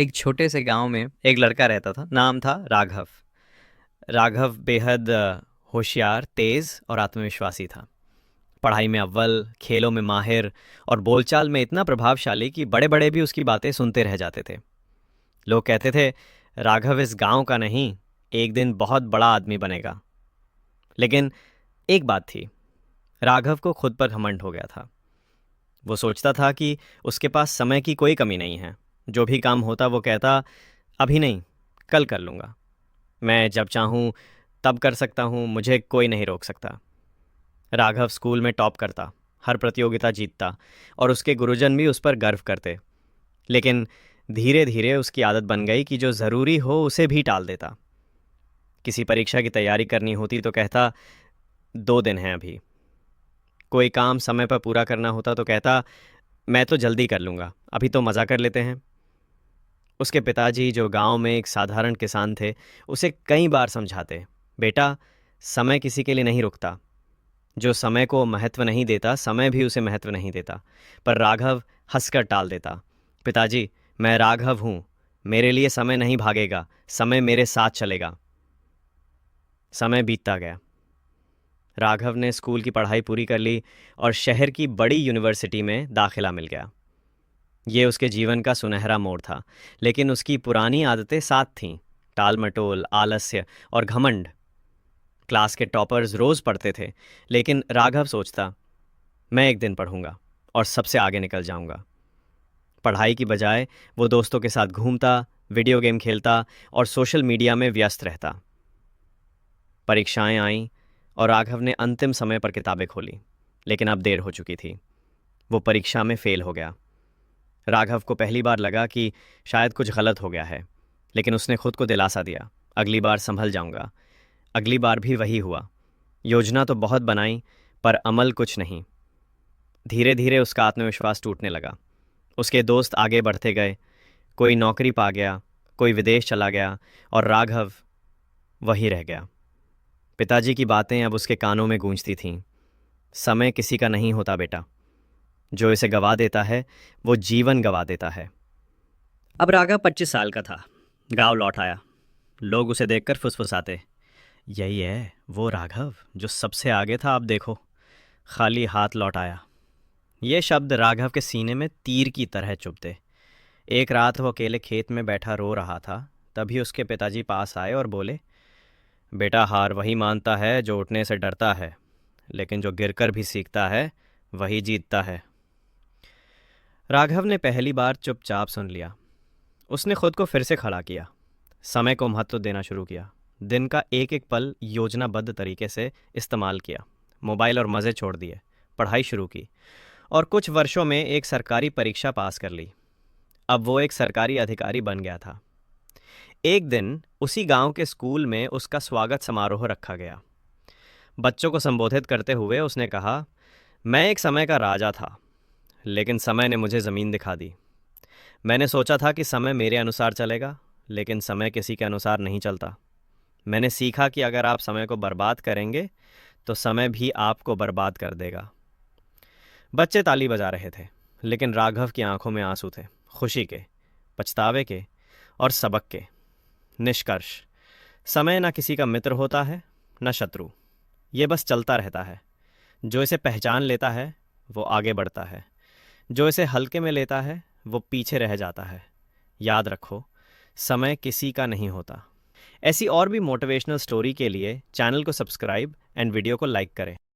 एक छोटे से गांव में एक लड़का रहता था। नाम था राघव। राघव बेहद होशियार, तेज और आत्मविश्वासी था। पढ़ाई में अव्वल, खेलों में माहिर और बोलचाल में इतना प्रभावशाली कि बड़े बड़े भी उसकी बातें सुनते रह जाते थे। लोग कहते थे, राघव इस गांव का नहीं, एक दिन बहुत बड़ा आदमी बनेगा। लेकिन एक बात थी, राघव को खुद पर घमंड हो गया था। वो सोचता था कि उसके पास समय की कोई कमी नहीं है। जो भी काम होता वो कहता, अभी नहीं, कल कर लूँगा। मैं जब चाहूँ तब कर सकता हूँ, मुझे कोई नहीं रोक सकता। राघव स्कूल में टॉप करता, हर प्रतियोगिता जीतता और उसके गुरुजन भी उस पर गर्व करते। लेकिन धीरे धीरे उसकी आदत बन गई कि जो ज़रूरी हो उसे भी टाल देता। किसी परीक्षा की तैयारी करनी होती तो कहता, 2 दिन हैं अभी। कोई काम समय पर पूरा करना होता तो कहता, मैं तो जल्दी कर लूँगा, अभी तो मज़ा कर लेते हैं। उसके पिताजी, जो गांव में एक साधारण किसान थे, उसे कई बार समझाते, बेटा, समय किसी के लिए नहीं रुकता। जो समय को महत्व नहीं देता, समय भी उसे महत्व नहीं देता। पर राघव हंसकर टाल देता, पिताजी, मैं राघव हूँ, मेरे लिए समय नहीं भागेगा, समय मेरे साथ चलेगा। समय बीतता गया। राघव ने स्कूल की पढ़ाई पूरी कर ली और शहर की बड़ी यूनिवर्सिटी में दाखिला मिल गया। ये उसके जीवन का सुनहरा मोड़ था। लेकिन उसकी पुरानी आदतें साथ थीं, टाल मटोल, आलस्य और घमंड। क्लास के टॉपर्स रोज़ पढ़ते थे, लेकिन राघव सोचता, मैं एक दिन पढ़ूंगा और सबसे आगे निकल जाऊंगा। पढ़ाई की बजाय वो दोस्तों के साथ घूमता, वीडियो गेम खेलता और सोशल मीडिया में व्यस्त रहता। परीक्षाएं आईं और राघव ने अंतिम समय पर किताबें खोली, लेकिन अब देर हो चुकी थी। वो परीक्षा में फेल हो गया। राघव को पहली बार लगा कि शायद कुछ गलत हो गया है, लेकिन उसने खुद को दिलासा दिया, अगली बार संभल जाऊंगा। अगली बार भी वही हुआ। योजना तो बहुत बनाई, पर अमल कुछ नहीं। धीरे धीरे उसका आत्मविश्वास टूटने लगा। उसके दोस्त आगे बढ़ते गए, कोई नौकरी पा गया, कोई विदेश चला गया और राघव वही रह गया। पिताजी की बातें अब उसके कानों में गूंजती थीं, समय किसी का नहीं होता बेटा, जो इसे गवा देता है वो जीवन गवा देता है। अब राघव 25 साल का था। गांव लौट आया। लोग उसे देखकर फुसफुसाते, यही है वो राघव जो सबसे आगे था, अब देखो, खाली हाथ लौट आया। ये शब्द राघव के सीने में तीर की तरह चुभते। एक रात वो अकेले खेत में बैठा रो रहा था। तभी उसके पिताजी पास आए और बोले, बेटा, हार वही मानता है जो उठने से डरता है, लेकिन जो गिरकर भी सीखता है वही जीतता है। राघव ने पहली बार चुपचाप सुन लिया। उसने खुद को फिर से खड़ा किया, समय को महत्व देना शुरू किया। दिन का एक एक पल योजनाबद्ध तरीके से इस्तेमाल किया। मोबाइल और मज़े छोड़ दिए, पढ़ाई शुरू की और कुछ वर्षों में एक सरकारी परीक्षा पास कर ली। अब वो एक सरकारी अधिकारी बन गया था। एक दिन उसी गांव के स्कूल में उसका स्वागत समारोह रखा गया। बच्चों को संबोधित करते हुए उसने कहा, मैं एक समय का राजा था, लेकिन समय ने मुझे ज़मीन दिखा दी। मैंने सोचा था कि समय मेरे अनुसार चलेगा, लेकिन समय किसी के अनुसार नहीं चलता। मैंने सीखा कि अगर आप समय को बर्बाद करेंगे तो समय भी आपको बर्बाद कर देगा। बच्चे ताली बजा रहे थे, लेकिन राघव की आंखों में आंसू थे, खुशी के, पछतावे के और सबक के। निष्कर्ष, समय न किसी का मित्र होता है, न शत्रु। ये बस चलता रहता है। जो इसे पहचान लेता है वो आगे बढ़ता है, जो इसे हल्के में लेता है वो पीछे रह जाता है। याद रखो, समय किसी का नहीं होता। ऐसी और भी मोटिवेशनल स्टोरी के लिए चैनल को सब्सक्राइब एंड वीडियो को लाइक करें।